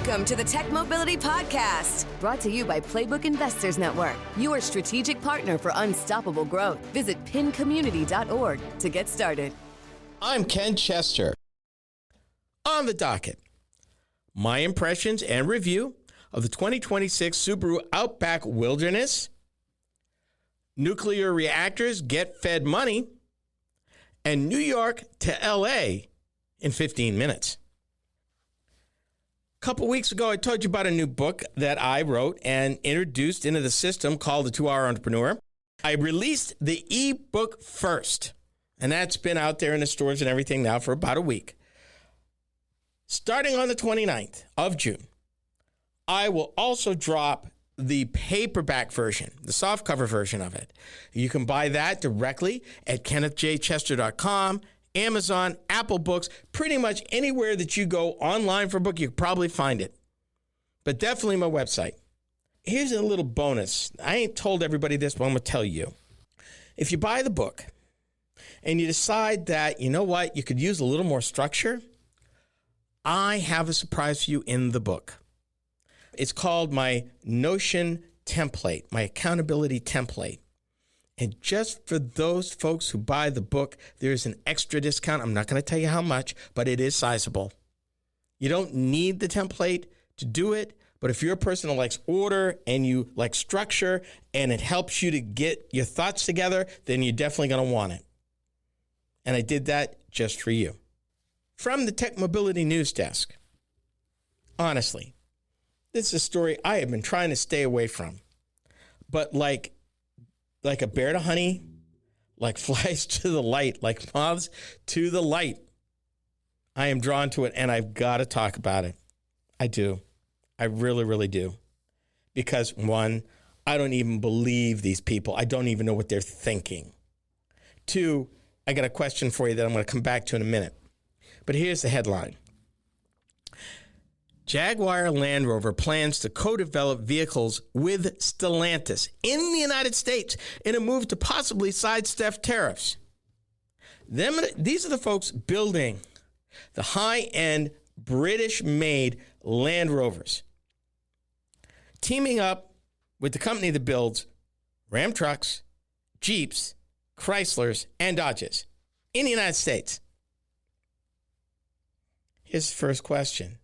Welcome to the Tech Mobility Podcast, brought to you by Playbook Investors Network, your strategic partner for unstoppable growth. Visit pincommunity.org to get started. I'm Ken Chester. On the docket, my impressions and review of the 2026 Subaru Outback Wilderness, nuclear reactors get Fed money, and New York to LA in 15 minutes. A couple weeks ago, I told you about a new book that I wrote and introduced into the system called The 2-Hour Entrepreneur. I released the ebook first, and that's been out there in the stores and everything now for about a week. Starting on the 29th of June, I will also drop the paperback version, the softcover version of it. You can buy that directly at kennethjchester.com, Amazon, Apple Books, pretty much anywhere that you go online for a book, you can probably find it. But definitely my website. Here's a little bonus. I ain't told everybody this, but I'm going to tell you. If you buy the book and you decide that, you know what, you could use a little more structure, I have a surprise for you in the book. It's called my Notion template, my accountability template. And just for those folks who buy the book, there's an extra discount. I'm not going to tell you how much, but it is sizable. You don't need the template to do it, but if you're a person who likes order and you like structure and it helps you to get your thoughts together, then you're definitely going to want it. And I did that just for you. From the Tech Mobility News Desk. Honestly, this is a story I have been trying to stay away from. But like a bear to honey, like flies to the light, like moths to the light, I am drawn to it, and I've got to talk about it. I do. I really, really do. Because, one, I don't even believe these people. I don't even know what they're thinking. Two, I got a question for you that I'm going to come back to in a minute. But here's the headline. Jaguar Land Rover plans to co-develop vehicles with Stellantis in the United States in a move to possibly sidestep tariffs. These are the folks building the high-end British-made Land Rovers, teaming up with the company that builds Ram trucks, Jeeps, Chryslers, and Dodges in the United States. Here's the first question.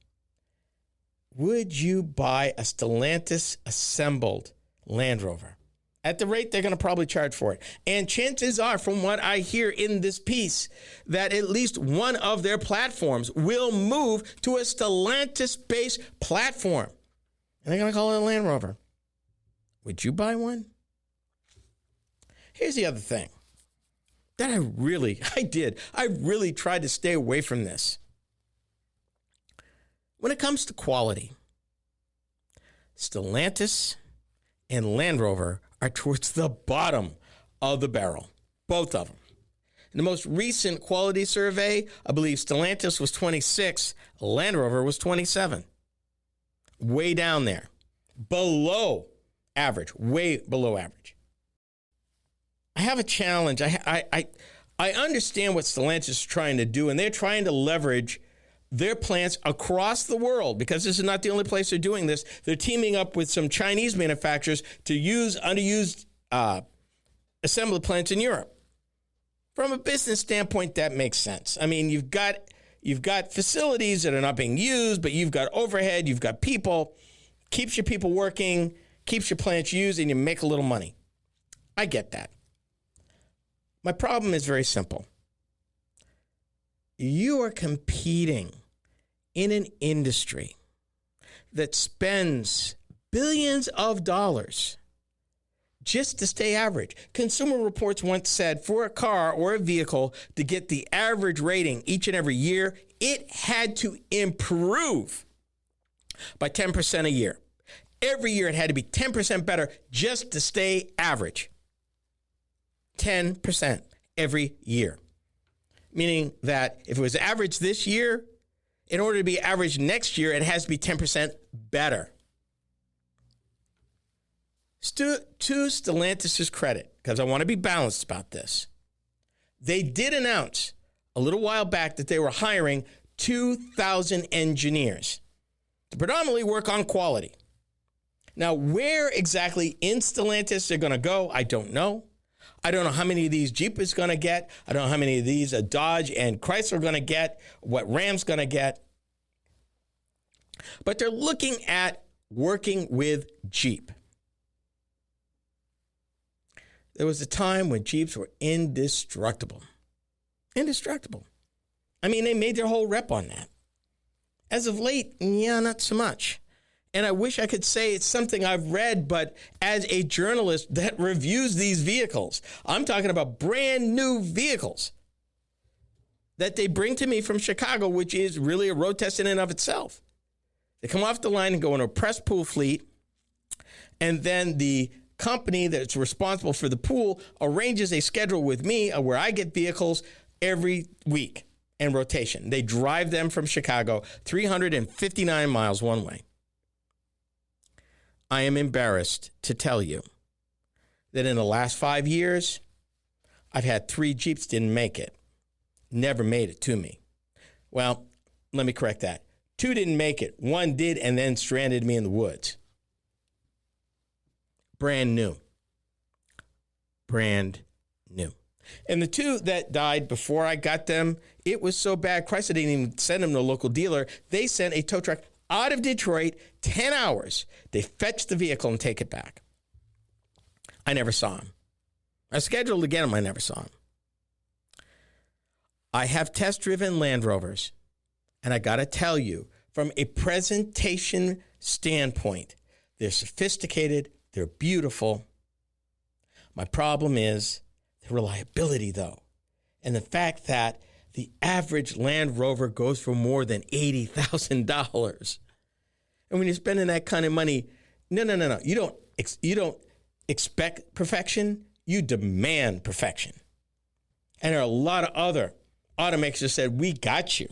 Would you buy a Stellantis assembled Land Rover? At the rate they're going to probably charge for it. And chances are, from what I hear in this piece, that at least one of their platforms will move to a Stellantis-based platform. And they're going to call it a Land Rover. Would you buy one? Here's the other thing that I really tried to stay away from this. When it comes to quality, Stellantis and Land Rover are towards the bottom of the barrel, both of them. In the most recent quality survey, I believe Stellantis was 26, Land Rover was 27. Way down there. Below average, way below average. I have a challenge. I understand what Stellantis is trying to do, and they're trying to leverage their plants across the world, because this is not the only place they're doing this. They're teaming up with some Chinese manufacturers to use underused assembly plants in Europe. From a business standpoint, that makes sense. I mean, you've got facilities that are not being used, but you've got overhead, you've got people, keeps your people working, keeps your plants used, and you make a little money. I get that. My problem is very simple. You are competing in an industry that spends billions of dollars just to stay average. Consumer Reports once said for a car or a vehicle to get the average rating each and every year, it had to improve by 10% a year. Every year it had to be 10% better just to stay average. 10% every year. Meaning that if it was average this year, in order to be average next year, it has to be 10% better. To Stellantis' credit, because I want to be balanced about this, they did announce a little while back that they were hiring 2,000 engineers to predominantly work on quality. Now, where exactly in Stellantis they're going to go, I don't know. I don't know how many of these Jeep is going to get. I don't know how many of these Dodge and Chrysler are going to get, what Ram's going to get. But they're looking at working with Jeep. There was a time when Jeeps were indestructible. Indestructible. I mean, they made their whole rep on that. As of late, not so much. And I wish I could say it's something I've read, but as a journalist that reviews these vehicles, I'm talking about brand new vehicles that they bring to me from Chicago, which is really a road test in and of itself. They come off the line and go into a press pool fleet, and then the company that's responsible for the pool arranges a schedule with me where I get vehicles every week in rotation. They drive them from Chicago, 359 miles one way. I am embarrassed to tell you that in the last 5 years, I've had 3 Jeeps didn't make it. Never made it to me. Well, let me correct that. 2 didn't make it. 1 did and then stranded me in the woods. Brand new. Brand new. And the 2 that died before I got them, it was so bad, Chrysler didn't even send them to a local dealer. They sent a tow truck out of Detroit, 10 hours. They fetched the vehicle and take it back. I never saw him. I scheduled to get him. I never saw him. I have test-driven Land Rovers, and I got to tell you, from a presentation standpoint, they're sophisticated, they're beautiful. My problem is the reliability, though, and the fact that the average Land Rover goes for more than $80,000. And when you're spending that kind of money, no. You don't expect perfection. You demand perfection. And there are a lot of other automakers that said, we got you.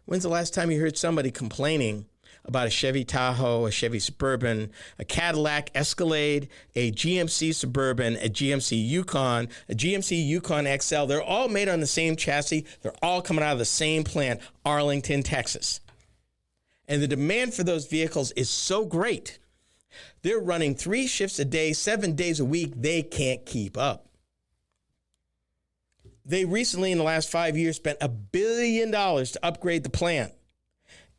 When's the last time you heard somebody complaining about a Chevy Tahoe, a Chevy Suburban, a Cadillac Escalade, a GMC Suburban, a GMC Yukon, a GMC Yukon XL? They're all made on the same chassis. They're all coming out of the same plant, Arlington, Texas. And the demand for those vehicles is so great. They're running 3 shifts a day, 7 days a week. They can't keep up. They recently, in the last 5 years, spent $1 billion to upgrade the plant.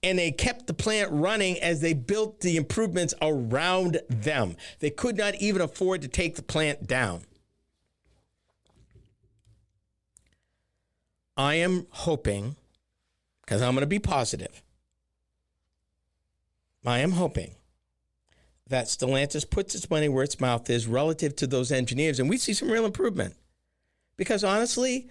And they kept the plant running as they built the improvements around them. They could not even afford to take the plant down. I am hoping, because I'm going to be positive, I am hoping that Stellantis puts its money where its mouth is relative to those engineers, and we see some real improvement. Because honestly,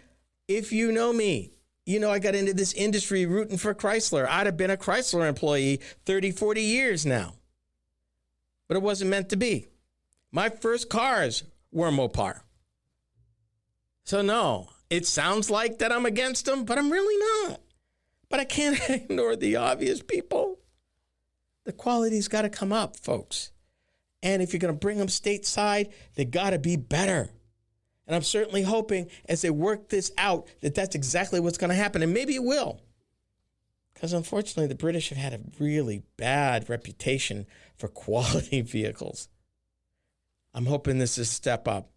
if you know me, you know I got into this industry rooting for Chrysler. I'd have been a Chrysler employee 30, 40 years now. But it wasn't meant to be. My first cars were Mopar. So no, it sounds like that I'm against them, but I'm really not. But I can't ignore the obvious, people. The quality's got to come up, folks. And if you're going to bring them stateside, they got to be better. And I'm certainly hoping as they work this out that that's exactly what's going to happen. And maybe it will. Because unfortunately, the British have had a really bad reputation for quality vehicles. I'm hoping this is a step up.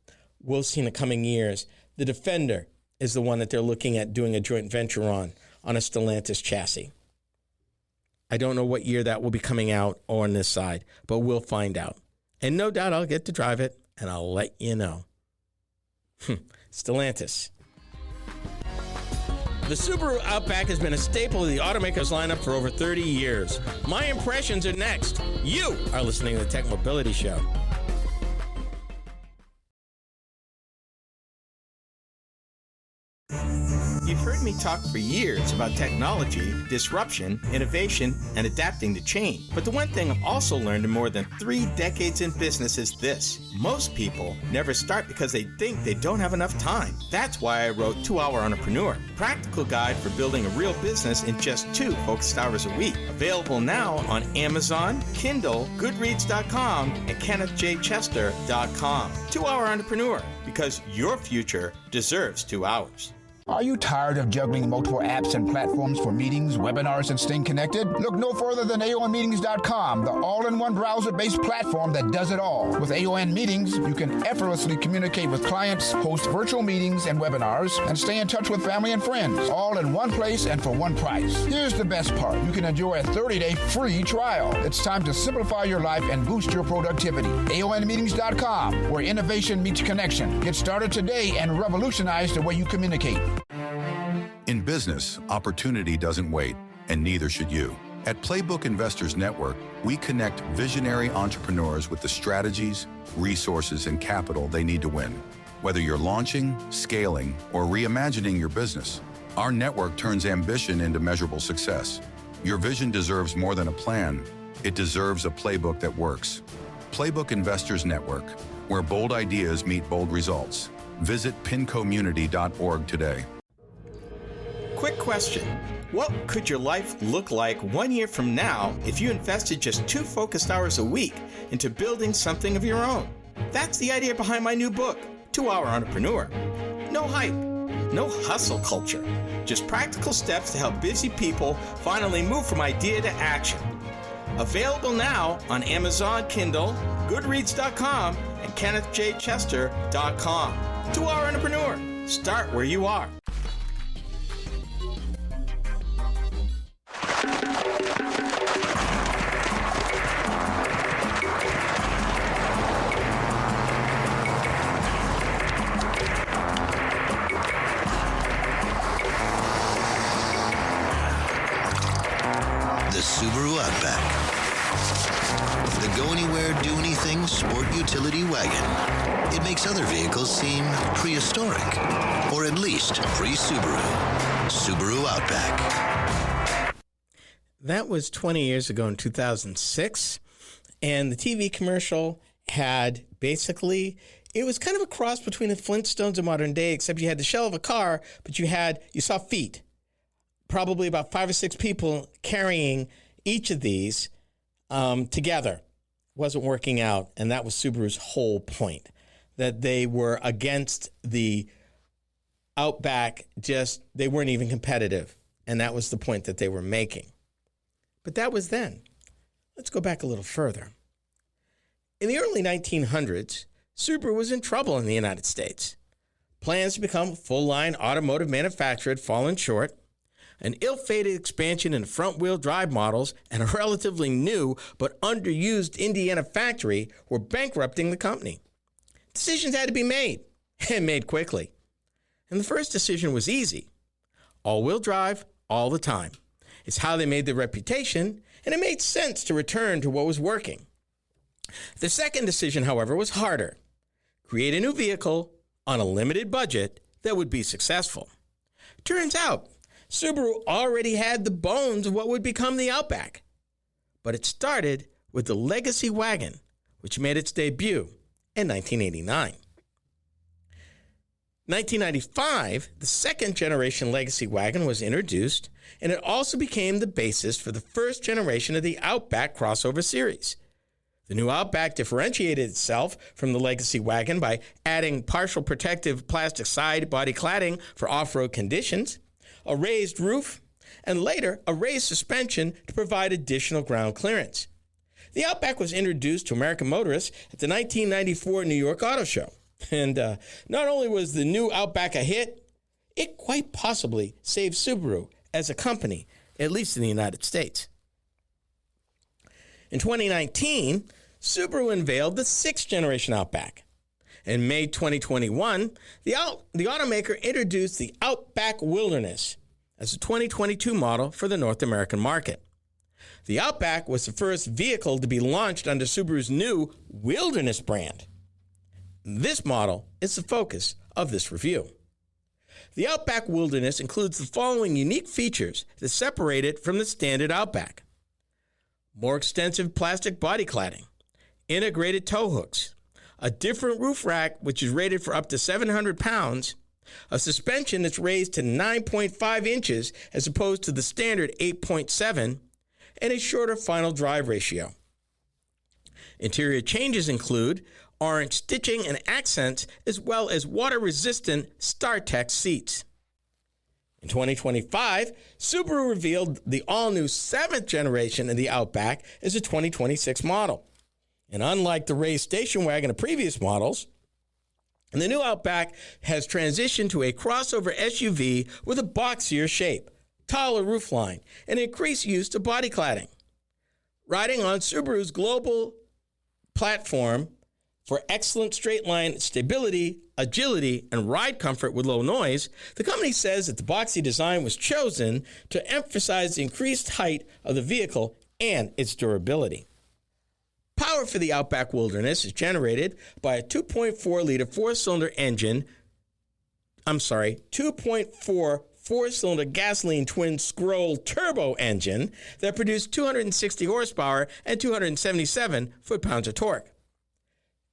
We'll see in the coming years. The Defender is the one that they're looking at doing a joint venture on a Stellantis chassis. I don't know what year that will be coming out on this side, but we'll find out. And no doubt I'll get to drive it, and I'll let you know. Stellantis. The Subaru Outback has been a staple of the automaker's lineup for over 30 years. My impressions are next. You are listening to the Tech Mobility Show. You've heard me talk for years about technology, disruption, innovation, and adapting to change. But the one thing I've also learned in more than 3 decades in business is this. Most people never start because they think they don't have enough time. That's why I wrote 2 Hour Entrepreneur, a practical guide for building a real business in just 2 focused hours a week. Available now on Amazon, Kindle, Goodreads.com, and KennethJChester.com. 2 Hour Entrepreneur, because your future deserves 2 hours. Are you tired of juggling multiple apps and platforms for meetings, webinars, and staying connected? Look no further than AONmeetings.com, the all-in-one browser-based platform that does it all. With AON Meetings, you can effortlessly communicate with clients, host virtual meetings and webinars, and stay in touch with family and friends, all in one place and for one price. Here's the best part. You can enjoy a 30-day free trial. It's time to simplify your life and boost your productivity. AONmeetings.com, where innovation meets connection. Get started today and revolutionize the way you communicate. In business, opportunity doesn't wait, and neither should you. At Playbook Investors Network, we connect visionary entrepreneurs with the strategies, resources, and capital they need to win. Whether you're launching, scaling, or reimagining your business, our network turns ambition into measurable success. Your vision deserves more than a plan. It deserves a playbook that works. Playbook Investors Network, where bold ideas meet bold results. Visit pincommunity.org today. Quick question. What could your life look like 1 year from now if you invested just 2 focused hours a week into building something of your own? That's the idea behind my new book, 2 Hour Entrepreneur. No hype, no hustle culture, just practical steps to help busy people finally move from idea to action. Available now on Amazon Kindle, Goodreads.com, and KennethJChester.com. 2 Hour Entrepreneur. Start where you are. The Subaru Outback. The go-anywhere, do-anything sport utility wagon. It makes other vehicles seem prehistoric, or at least pre-Subaru. Subaru Outback. That was 20 years ago in 2006, and the TV commercial had basically, it was kind of a cross between the Flintstones and modern day, except you had the shell of a car, but you saw feet. Probably about 5 or 6 people carrying each of these together. Wasn't working out, and that was Subaru's whole point, that they were against the Outback, they weren't even competitive, and that was the point that they were making. But that was then. Let's go back a little further. In the early 1900s, Subaru was in trouble in the United States. Plans to become a full-line automotive manufacturer had fallen short. An ill-fated expansion in front-wheel drive models and a relatively new but underused Indiana factory were bankrupting the company. Decisions had to be made, and made quickly. And the first decision was easy. All-wheel drive, all the time. It's how they made their reputation, and it made sense to return to what was working. The second decision, however, was harder. Create a new vehicle on a limited budget that would be successful. Turns out, Subaru already had the bones of what would become the Outback. But it started with the Legacy wagon, which made its debut in 1989. 1995, the second-generation Legacy wagon was introduced, and it also became the basis for the first generation of the Outback crossover series. The new Outback differentiated itself from the Legacy wagon by adding partial protective plastic side body cladding for off-road conditions, a raised roof, and later a raised suspension to provide additional ground clearance. The Outback was introduced to American motorists at the 1994 New York Auto Show. And not only was the new Outback a hit, it quite possibly saved Subaru as a company, at least in the United States. In 2019, Subaru unveiled the 6th generation Outback. In May 2021, the automaker introduced the Outback Wilderness as a 2022 model for the North American market. The Outback was the first vehicle to be launched under Subaru's new Wilderness brand. This model is the focus of this review. The Outback Wilderness includes the following unique features that separate it from the standard Outback: more extensive plastic body cladding, integrated tow hooks, a different roof rack which is rated for up to 700 pounds, a suspension that's raised to 9.5 inches as opposed to the standard 8.7, and a shorter final drive ratio. Interior changes include orange stitching and accents, as well as water-resistant StarTech seats. In 2025, Subaru revealed the all-new 7th generation of the Outback as a 2026 model. And unlike the raised station wagon of previous models, the new Outback has transitioned to a crossover SUV with a boxier shape, taller roofline, and increased use of body cladding. Riding on Subaru's global platform for excellent straight-line stability, agility, and ride comfort with low noise, the company says that the boxy design was chosen to emphasize the increased height of the vehicle and its durability. Power for the Outback Wilderness is generated by a 2.4-liter four-cylinder engine. 2.4 four-cylinder gasoline twin-scroll turbo engine that produced 260 horsepower and 277 foot-pounds of torque.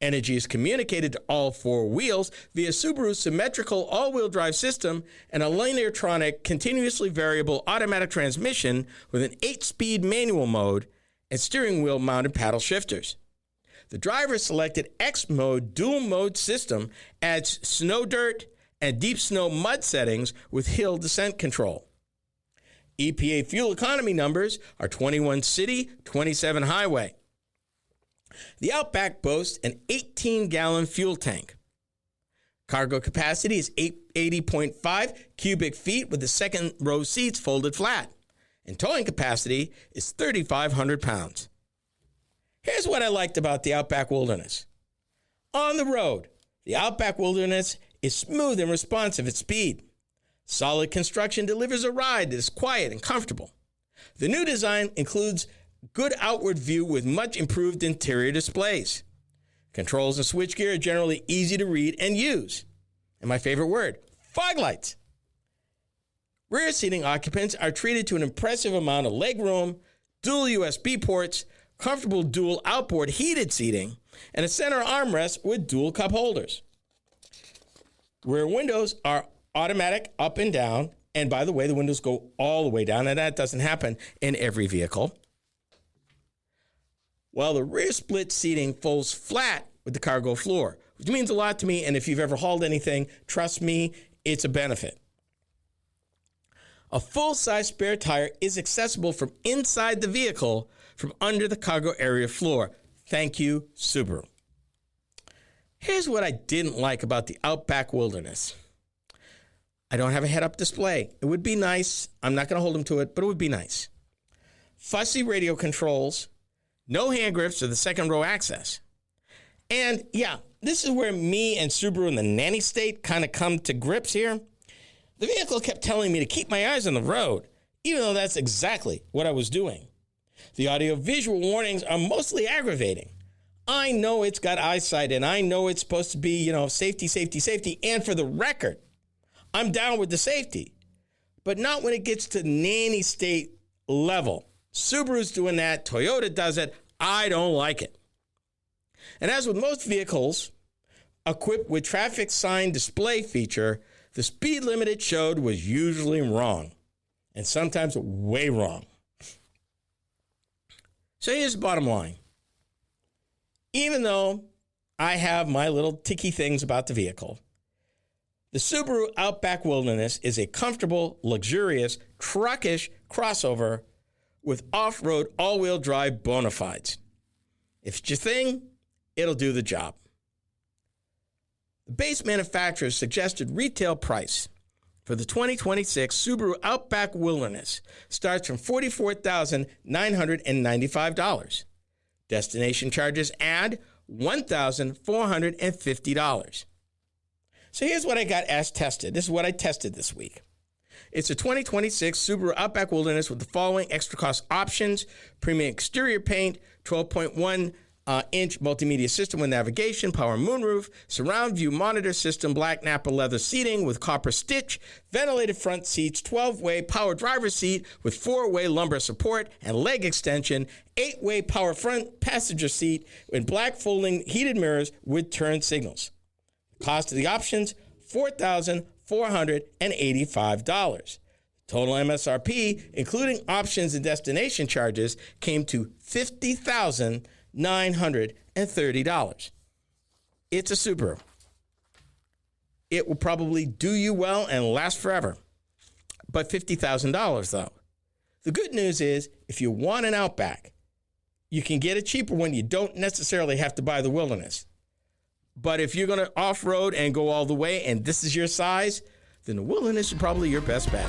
Energy is communicated to all four wheels via Subaru's symmetrical all-wheel drive system and a lineartronic continuously variable automatic transmission with an 8-speed manual mode and steering wheel mounted paddle shifters. The driver selected X mode dual mode system adds snow dirt and deep snow mud settings with hill descent control. EPA fuel economy numbers are 21 city, 27 highway. The Outback boasts an 18-gallon fuel tank. Cargo capacity is 80.5 cubic feet with the second row seats folded flat. And towing capacity is 3,500 pounds. Here's what I liked about the Outback Wilderness. On the road, the Outback Wilderness is smooth and responsive at speed. Solid construction delivers a ride that is quiet and comfortable. The new design includes good outward view with much improved interior displays. Controls and switchgear are generally easy to read and use. And my favorite word, fog lights. Rear seating occupants are treated to an impressive amount of legroom, dual USB ports, comfortable dual outboard heated seating, and a center armrest with dual cup holders. Rear windows are automatic up and down, and by the way, the windows go all the way down, and that doesn't happen in every vehicle. While the rear split seating folds flat with the cargo floor, which means a lot to me, and if you've ever hauled anything, trust me, it's a benefit. A full-size spare tire is accessible from inside the vehicle from under the cargo area floor. Thank you, Subaru. Here's what I didn't like about the Outback Wilderness. I don't have a head-up display. It would be nice. I'm not going to hold them to it, but it would be nice. Fussy radio controls, no hand grips or the second row access. And yeah, this is where me and Subaru in the nanny state kind of come to grips here. The vehicle kept telling me to keep my eyes on the road, even though that's exactly what I was doing. The audio-visual warnings are mostly aggravating. I know it's got eyesight, and I know it's supposed to be, safety, safety, safety. And for the record, I'm down with the safety, but not when it gets to nanny state level. Subaru's doing that. Toyota does it. I don't like it. And as with most vehicles equipped with traffic sign display feature, the speed limit it showed was usually wrong, and sometimes way wrong. So here's the bottom line. Even though I have my little ticky things about the vehicle, the Subaru Outback Wilderness is a comfortable, luxurious, truckish crossover with off-road all-wheel drive bona fides. If it's your thing, it'll do the job. The base manufacturer's suggested retail price for the 2026 Subaru Outback Wilderness starts from $44,995. Destination charges add $1,450. So here's what I got as tested. This is what I tested this week. It's a 2026 Subaru Outback Wilderness with the following extra cost options: premium exterior paint, 12.1 inch multimedia system with navigation, power moonroof, surround view monitor system, black Napa leather seating with copper stitch, ventilated front seats, 12-way power driver's seat with 4-way lumbar support and leg extension, 8-way power front passenger seat with black folding heated mirrors with turn signals. Cost of the options, $4,485. Total MSRP, including options and destination charges, came to $50,930. It's a Subaru. It will probably do you well and last forever. but $50,000 though. The good news is if you want an Outback, you can get a cheaper one. You don't necessarily have to buy the Wilderness. But if you're going to off-road and go all the way and this is your size, then the Wilderness is probably your best bet.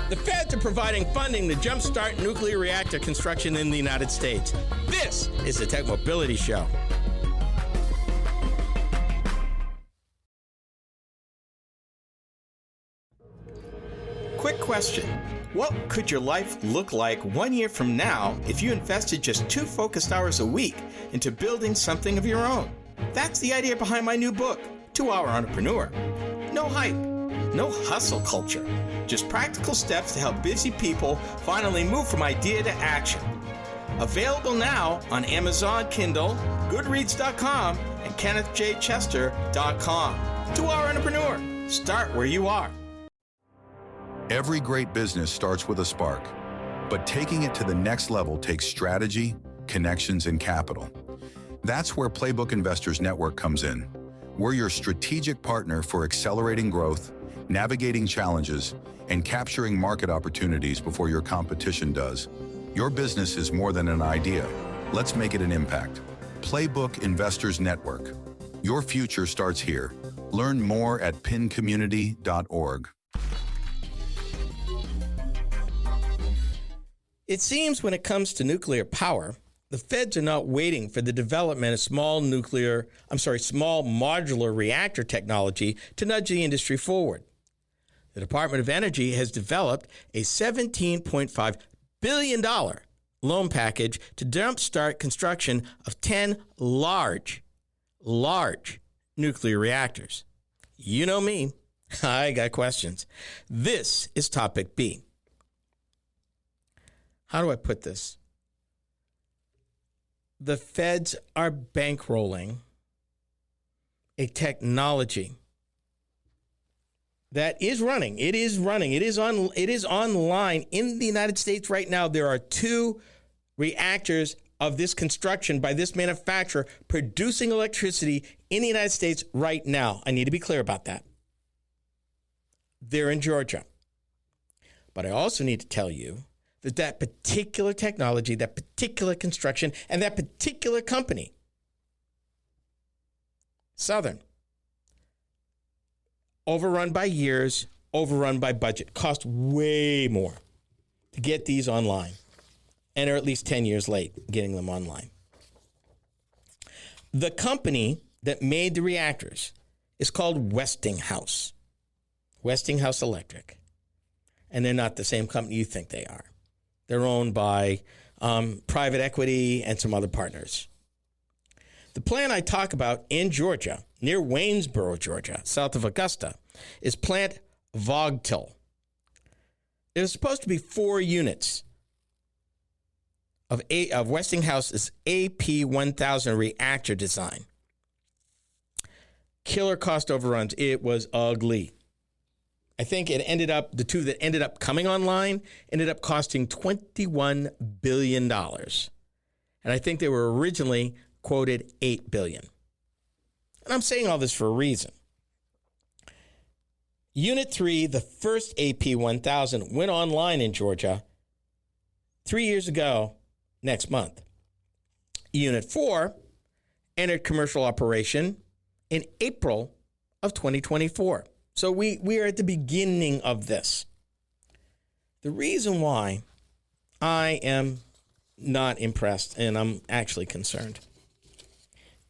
The feds are providing funding to jumpstart nuclear reactor construction in the United States. This is the Tech Mobility Show. Quick question. What could your life look like 1 year from now if you invested just 2 focused hours a week into building something of your own? That's the idea behind my new book, 2 Hour Entrepreneur. No hype, no hustle culture, just practical steps to help busy people finally move from idea to action. Available now on Amazon Kindle, Goodreads.com, and KennethJChester.com. 2 Hour Entrepreneur. Start where you are. Every great business starts with a spark, but taking it to the next level takes strategy, connections, and capital. That's where Playbook Investors Network comes in. We're your strategic partner for accelerating growth, navigating challenges, and capturing market opportunities before your competition does. Your business is more than an idea. Let's make it an impact. Playbook Investors Network. Your future starts here. Learn more at pincommunity.org. It seems when it comes to nuclear power, the feds are not waiting for the development of small modular reactor technology to nudge the industry forward. The Department of Energy has developed a $17.5 billion loan package to jumpstart construction of 10 large nuclear reactors. You know me, I got questions. This is topic B. How do I put this? The feds are bankrolling a technology that is running. It is online in the United States right now. There are 2 reactors of this construction by this manufacturer producing electricity in the United States right now. I need to be clear about that. They're in Georgia. But I also need to tell you that particular technology, that particular construction, and that particular company, Southern, overrun by years, overrun by budget, cost way more to get these online, and are at least 10 years late getting them online. The company that made the reactors is called Westinghouse Electric, and they're not the same company you think they are. They're owned by private equity and some other partners. The plant I talk about in Georgia, near Waynesboro, Georgia, south of Augusta, is Plant Vogtle. There's supposed to be 4 units of Westinghouse's AP1000 reactor design. Killer cost overruns. It was ugly. I think the 2 that ended up coming online ended up costing $21 billion. And I think they were originally quoted $8 billion. And I'm saying all this for a reason. Unit 3, the first AP1000, went online in Georgia 3 years ago next month. Unit 4 entered commercial operation in April of 2024. So we are at the beginning of this. The reason why I am not impressed, and I'm actually concerned,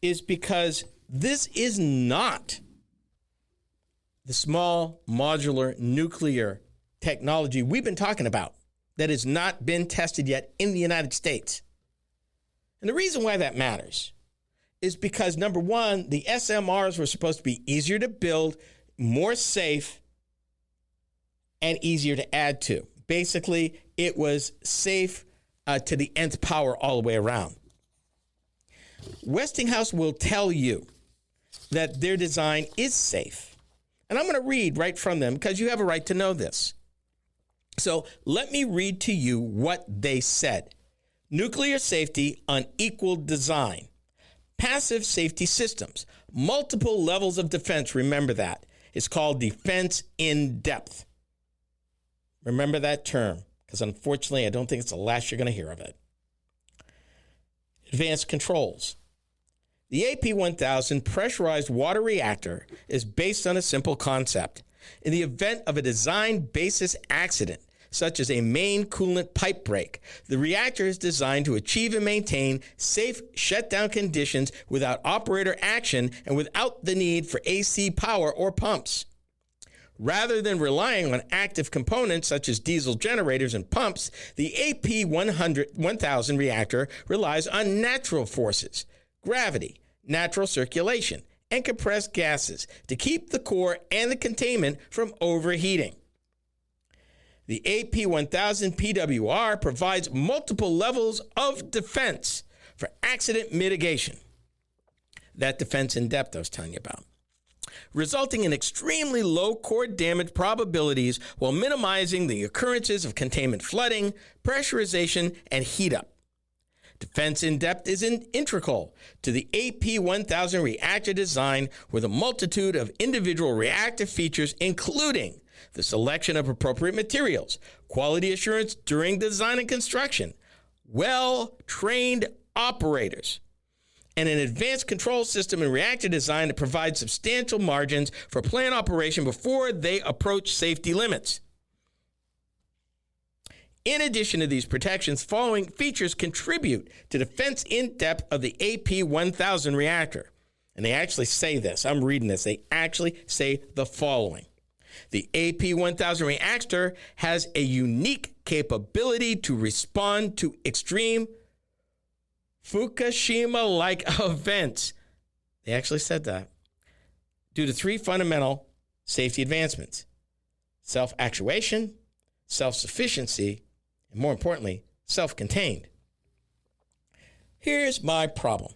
is because this is not the small modular nuclear technology we've been talking about that has not been tested yet in the United States. And the reason why that matters is because, number one, the SMRs were supposed to be easier to build, more safe, and easier to add to. Basically, it was safe to the nth power all the way around. Westinghouse will tell you that their design is safe. And I'm going to read right from them because you have a right to know this. So let me read to you what they said. Nuclear safety, unequal design, passive safety systems, multiple levels of defense. Remember that. It's called defense in depth. Remember that term, because unfortunately, I don't think it's the last you're going to hear of it. Advanced controls. The AP1000 pressurized water reactor is based on a simple concept. In the event of a design basis accident, such as a main coolant pipe break, the reactor is designed to achieve and maintain safe shutdown conditions without operator action and without the need for AC power or pumps. Rather than relying on active components such as diesel generators and pumps, the AP1000 reactor relies on natural forces, gravity, natural circulation, and compressed gases to keep the core and the containment from overheating. The AP1000 PWR provides multiple levels of defense for accident mitigation. That defense in depth I was telling you about, resulting in extremely low core damage probabilities while minimizing the occurrences of containment flooding, pressurization, and heat up. Defense in depth is integral to the AP1000 reactor design with a multitude of individual reactor features, including the selection of appropriate materials, quality assurance during design and construction, well-trained operators, and an advanced control system and reactor design that provides substantial margins for plant operation before they approach safety limits. In addition to these protections, following features contribute to defense in depth of the AP1000 reactor. And they actually say this. I'm reading this. They actually say the following. The AP1000 reactor has a unique capability to respond to extreme Fukushima-like events. They actually said that. Due to three fundamental safety advancements: self-actuation, self-sufficiency, and more importantly, self-contained. Here's my problem.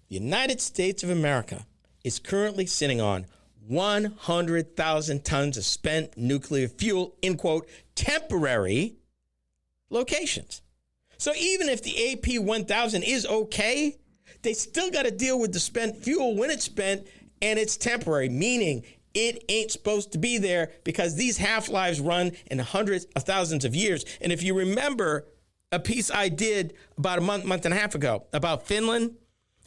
The United States of America is currently sitting on 100,000 tons of spent nuclear fuel in, quote, temporary locations. So even if the AP1000 is okay, they still got to deal with the spent fuel when it's spent and it's temporary, meaning it ain't supposed to be there because these half-lives run in hundreds of thousands of years. And if you remember a piece I did about a month and a half ago about Finland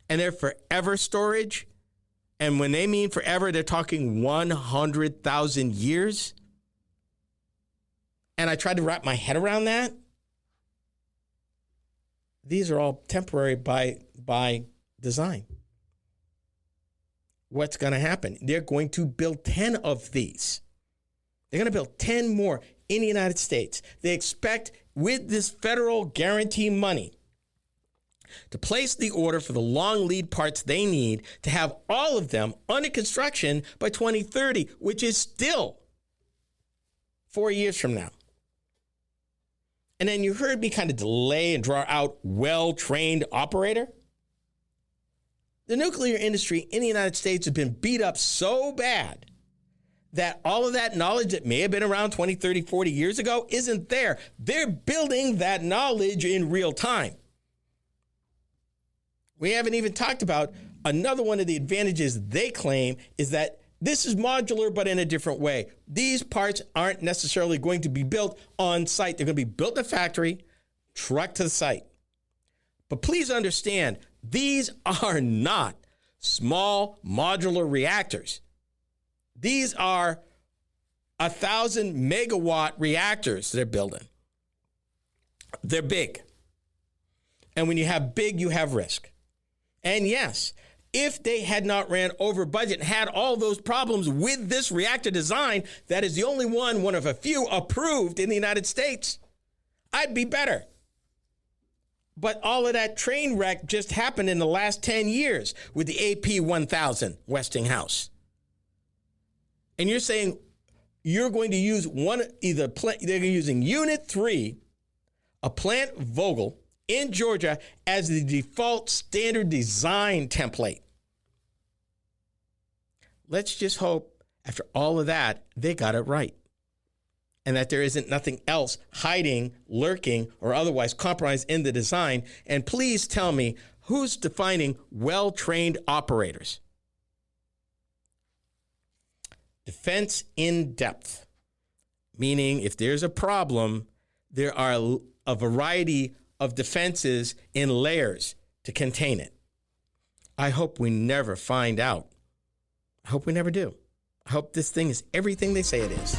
and their forever storage, and when they mean forever, they're talking 100,000 years. And I tried to wrap my head around that. These are all temporary by design. What's going to happen? They're going to build 10 of these. They're going to build 10 more in the United States. They expect, with this federal guarantee money, to place the order for the long lead parts they need to have all of them under construction by 2030, which is still 4 years from now. And then you heard me kind of delay and draw out well-trained operator. The nuclear industry in the United States has been beat up so bad that all of that knowledge that may have been around 20, 30, 40 years ago isn't there. They're building that knowledge in real time. We haven't even talked about another one of the advantages they claim is that this is modular, but in a different way. These parts aren't necessarily going to be built on site. They're going to be built in a factory, trucked to the site. But please understand, these are not small modular reactors. These are 1,000 megawatt reactors they're building. They're big. And when you have big, you have risk. And yes, if they had not ran over budget and had all those problems with this reactor design, that is the only one of a few approved in the United States, I'd be better. But all of that train wreck just happened in the last 10 years with the AP1000 Westinghouse. And you're saying you're going to use they're using Unit 3, a plant Vogtle in Georgia, as the default standard design template. Let's just hope after all of that, they got it right. And that there isn't nothing else hiding, lurking, or otherwise compromised in the design. And please tell me, who's defining well-trained operators? Defense in depth. meaning if there's a problem, there are a variety of defenses in layers to contain it. I hope we never find out. I hope we never do. I hope this thing is everything they say it is.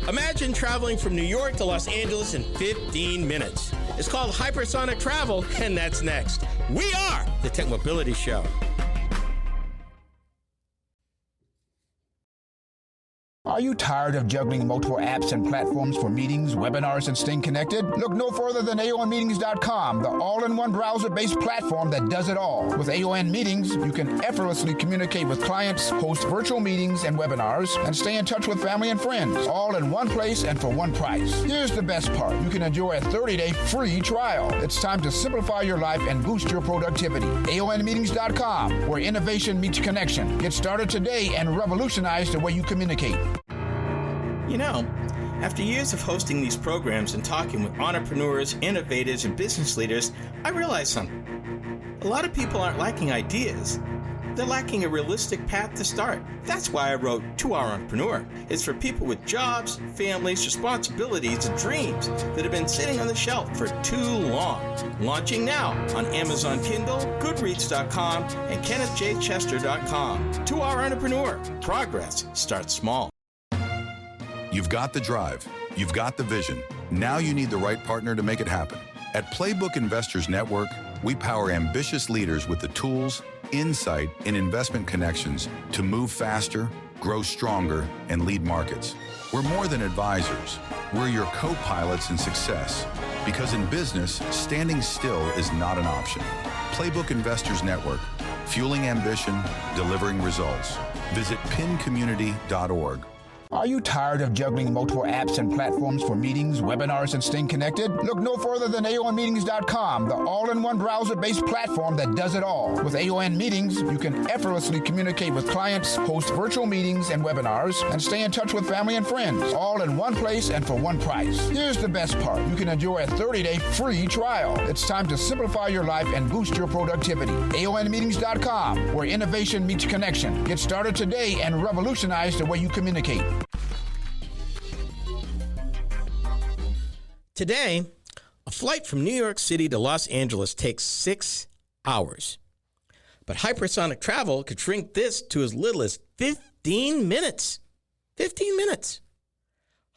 Imagine traveling from New York to Los Angeles in 15 minutes. It's called hypersonic travel, and that's next. We are the Tech Mobility Show. Are you tired of juggling multiple apps and platforms for meetings, webinars, and staying connected? Look no further than AONmeetings.com, the all-in-one browser-based platform that does it all. With AON Meetings, you can effortlessly communicate with clients, host virtual meetings and webinars, and stay in touch with family and friends, all in one place and for one price. Here's the best part. You can enjoy a 30-day free trial. It's time to simplify your life and boost your productivity. AONmeetings.com, where innovation meets connection. Get started today and revolutionize the way you communicate. You know, after years of hosting these programs and talking with entrepreneurs, innovators, and business leaders, I realized something. A lot of people aren't lacking ideas. They're lacking a realistic path to start. That's why I wrote 2-Hour Entrepreneur. It's for people with jobs, families, responsibilities, and dreams that have been sitting on the shelf for too long. Launching now on Amazon Kindle, Goodreads.com, and KennethJChester.com. 2-Hour Entrepreneur. Progress starts small. You've got the drive. You've got the vision. Now you need the right partner to make it happen. At Playbook Investors Network, we power ambitious leaders with the tools, insight, and investment connections to move faster, grow stronger, and lead markets. We're more than advisors. We're your co-pilots in success. Because in business, standing still is not an option. Playbook Investors Network, fueling ambition, delivering results. Visit pincommunity.org. Are you tired of juggling multiple apps and platforms for meetings, webinars, and staying connected? Look no further than AONmeetings.com, the all-in-one browser-based platform that does it all. With AON Meetings, you can effortlessly communicate with clients, host virtual meetings and webinars, and stay in touch with family and friends, all in one place and for one price. Here's the best part. You can enjoy a 30-day free trial. It's time to simplify your life and boost your productivity. AONmeetings.com, where innovation meets connection. Get started today and revolutionize the way you communicate. Today, a flight from New York City to Los Angeles takes 6 hours. But hypersonic travel could shrink this to as little as 15 minutes. 15 minutes.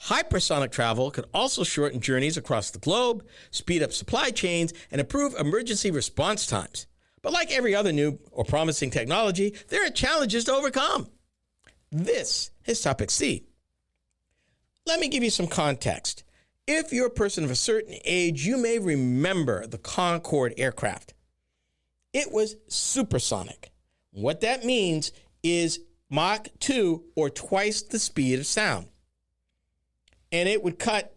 Hypersonic travel could also shorten journeys across the globe, speed up supply chains, and improve emergency response times. But like every other new or promising technology, there are challenges to overcome. This is Topic C. Let me give you some context. If you're a person of a certain age, you may remember the Concorde aircraft. It was supersonic. What that means is Mach 2 or twice the speed of sound. And it would cut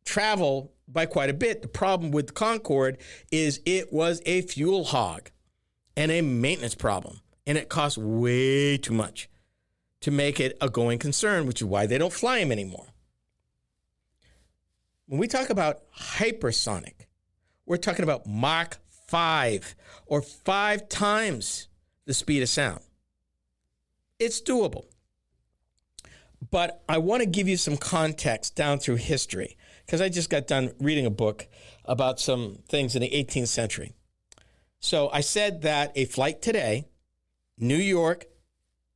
travel by quite a bit. The problem with the Concorde is it was a fuel hog and a maintenance problem. And it cost way too much to make it a going concern, which is why they don't fly them anymore. When we talk about hypersonic, we're talking about Mach 5 or 5 times the speed of sound. It's doable. But I want to give you some context down through history because I just got done reading a book about some things in the 18th century. So I said that a flight today, New York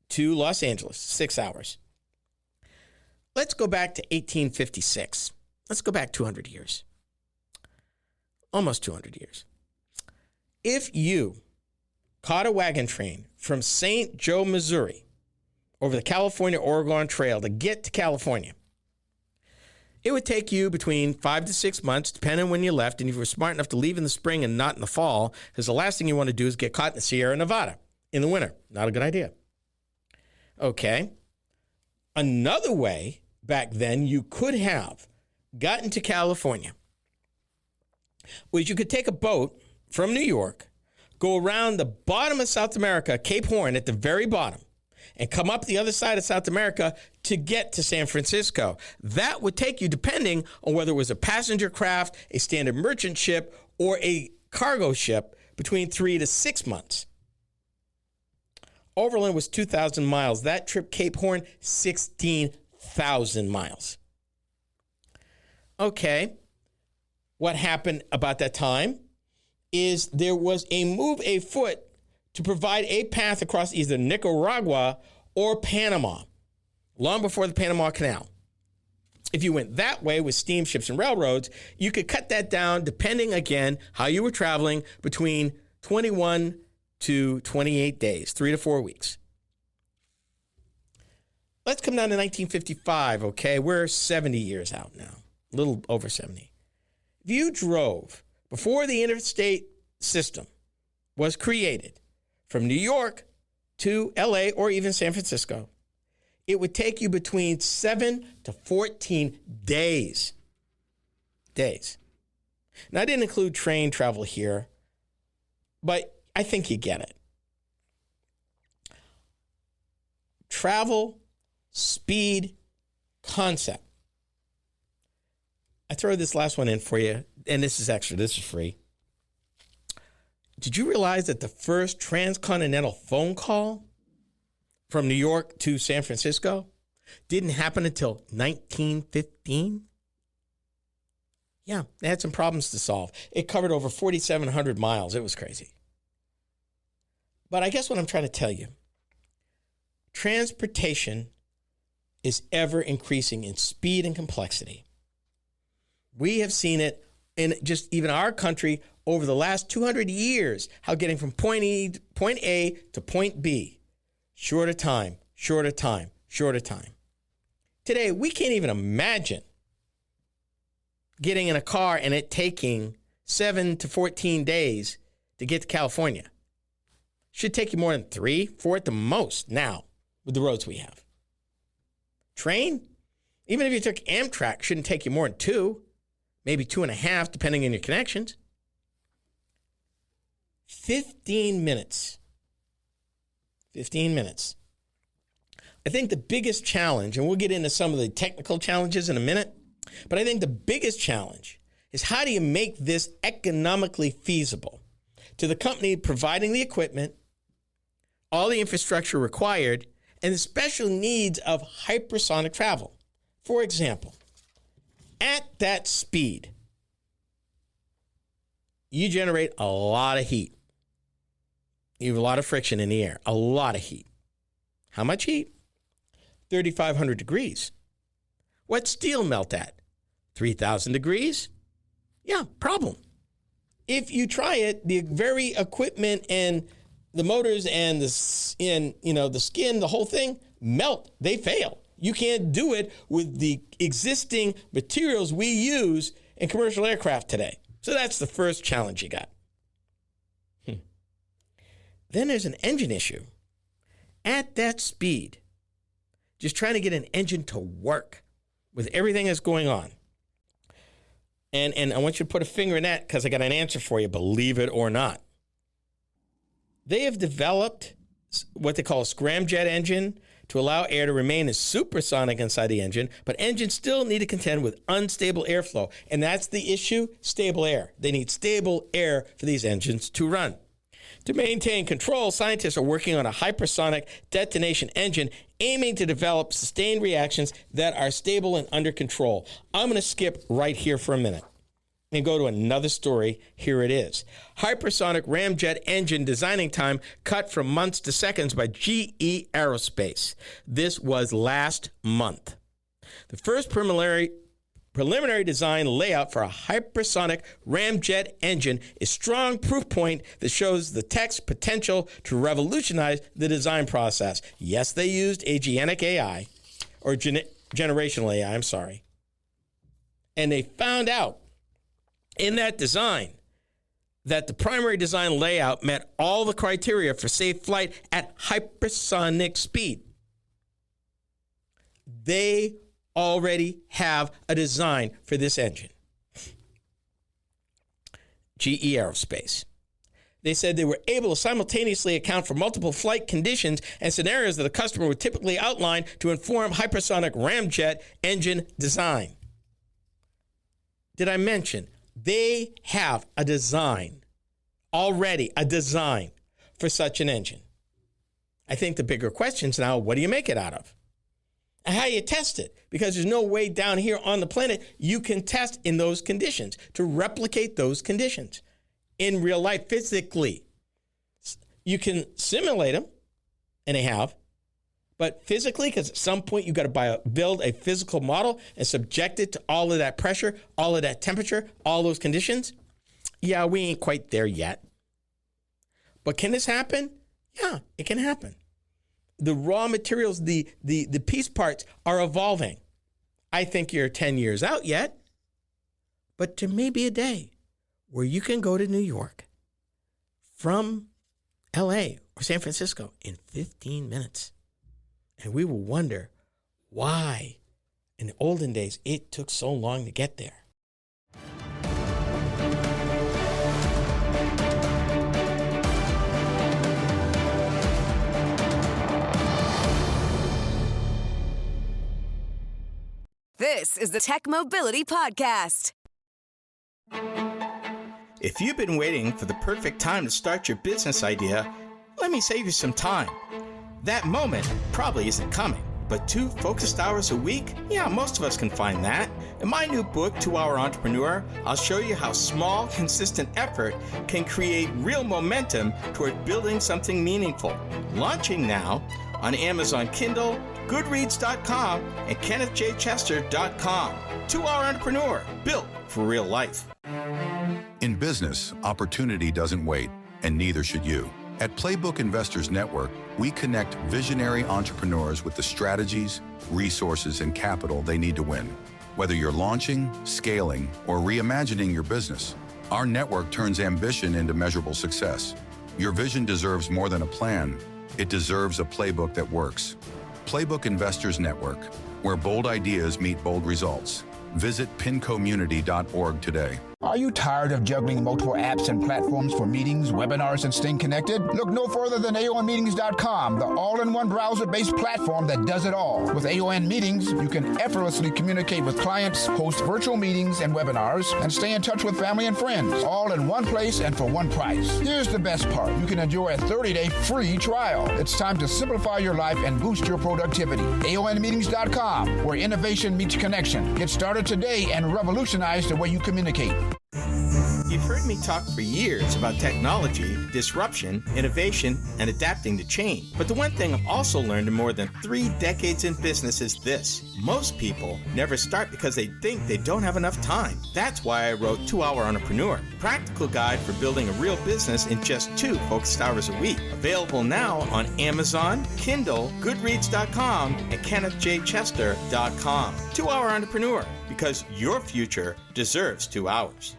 to Los Angeles, 6 hours. Let's go back to 1856. Let's go back 200 years. Almost 200 years. If you caught a wagon train from St. Joe, Missouri, over the California-Oregon Trail to get to California, it would take you between 5 to 6 months, depending on when you left, and if you were smart enough to leave in the spring and not in the fall, because the last thing you want to do is get caught in the Sierra Nevada in the winter. Not a good idea. Okay. Another way back then you could have gotten to California was you could take a boat from New York, go around the bottom of South America, Cape Horn at the very bottom, and come up the other side of South America to get to San Francisco. That would take you, depending on whether it was a passenger craft, a standard merchant ship, or a cargo ship, between 3 to 6 months. Overland was 2,000 miles. That trip, Cape Horn, 16 100,000 miles. Okay. What happened about that time is there was a move afoot to provide a path across either Nicaragua or Panama, long before the Panama Canal. If you went that way with steamships and railroads, you could cut that down, depending, again, how you were traveling, between 21 to 28 days, 3 to 4 weeks. Let's come down to 1955, okay? We're 70 years out now, a little over 70. If you drove before the interstate system was created from New York to LA or even San Francisco, it would take you between 7 to 14 days. Now, I didn't include train travel here, but I think you get it. Travel, speed, concept. I throw this last one in for you, and this is extra. This is free. Did you realize that the first transcontinental phone call from New York to San Francisco didn't happen until 1915? Yeah, they had some problems to solve. It covered over 4,700 miles. It was crazy. But I guess what I'm trying to tell you, transportation is ever increasing in speed and complexity. We have seen it in just even our country over the last 200 years, how getting from point A to point B, shorter time. Today, we can't even imagine getting in a car and it taking 7 to 14 days to get to California. Should take you more than 3, 4 at the most now with the roads we have. Train, even if you took Amtrak, shouldn't take you more than 2, maybe 2.5, depending on your connections. 15 minutes. 15 minutes. I think the biggest challenge, and we'll get into some of the technical challenges in a minute, but I think the biggest challenge is how do you make this economically feasible to the company providing the equipment, all the infrastructure required, and the special needs of hypersonic travel. For example, at that speed, you generate a lot of heat. You have a lot of friction in the air, a lot of heat. How much heat? 3,500 degrees. What's steel melt at? 3,000 degrees? Yeah, problem. If you try it, the very equipment and the motors and the skin, the whole thing melt. They fail. You can't do it with the existing materials we use in commercial aircraft today. So that's the first challenge you got. Then there's an engine issue. At that speed, just trying to get an engine to work with everything that's going on. And I want you to put a finger in that because I got an answer for you, believe it or not. They have developed what they call a scramjet engine to allow air to remain as supersonic inside the engine, but engines still need to contend with unstable airflow. And that's the issue, stable air. They need stable air for these engines to run. To maintain control, scientists are working on a hypersonic detonation engine aiming to develop sustained reactions that are stable and under control. I'm going to skip right here for a minute and go to another story. Here it is. Hypersonic ramjet engine designing time cut from months to seconds by GE Aerospace. This was last month. The first preliminary design layout for a hypersonic ramjet engine is strong proof point that shows the tech's potential to revolutionize the design process. Yes, they used generational AI, And they found out in that design that the primary design layout met all the criteria for safe flight at hypersonic speed. They already have a design for this engine. GE Aerospace. They said they were able to simultaneously account for multiple flight conditions and scenarios that a customer would typically outline to inform hypersonic ramjet engine design. Did I mention they have a design, already a design for such an engine? I think the bigger question is now, what do you make it out of? how you test it, because there's no way down here on the planet you can test in those conditions, to replicate those conditions in real life physically. You can simulate them, and they have, but physically, because at some point you got to build a physical model and subject it to all of that pressure, all of that temperature, all those conditions. Yeah, we ain't quite there yet. But can this happen? Yeah, it can happen. The raw materials, the piece parts are evolving. I think you're 10 years out yet, but there may be a day where you can go to New York from LA or San Francisco in 15 minutes. And we will wonder why in the olden days it took so long to get there. This is the Tech Mobility Podcast. If you've been waiting for the perfect time to start your business idea, let me save you some time. That moment probably isn't coming, but 2 focused hours a week? Yeah, most of us can find that. In my new book, 2 Hour Entrepreneur, I'll show you how small, consistent effort can create real momentum toward building something meaningful. Launching now on Amazon Kindle, Goodreads.com, and KennethJChester.com. 2 Hour Entrepreneur, built for real life. In business, opportunity doesn't wait, and neither should you. At Playbook Investors Network, we connect visionary entrepreneurs with the strategies, resources, and capital they need to win. Whether you're launching, scaling, or reimagining your business, our network turns ambition into measurable success. Your vision deserves more than a plan. It deserves a playbook that works. Playbook Investors Network, where bold ideas meet bold results. Visit pincommunity.org today. Are you tired of juggling multiple apps and platforms for meetings, webinars, and staying connected? Look no further than aonmeetings.com, the all-in-one browser-based platform that does it all. With AON Meetings, you can effortlessly communicate with clients, host virtual meetings and webinars, and stay in touch with family and friends, all in one place and for one price. Here's the best part. You can enjoy a 30-day free trial. It's time to simplify your life and boost your productivity. aonmeetings.com, where innovation meets connection. Get started today and revolutionize the way you communicate. You've heard me talk for years about technology, disruption, innovation, and adapting to change. But the one thing I've also learned in more than 3 decades in business is this. Most people never start because they think they don't have enough time. That's why I wrote 2 Hour Entrepreneur, practical guide for building a real business in just 2 focused hours a week. Available now on Amazon, Kindle, Goodreads.com, and KennethJChester.com. 2 Hour Entrepreneur, because your future deserves 2 hours.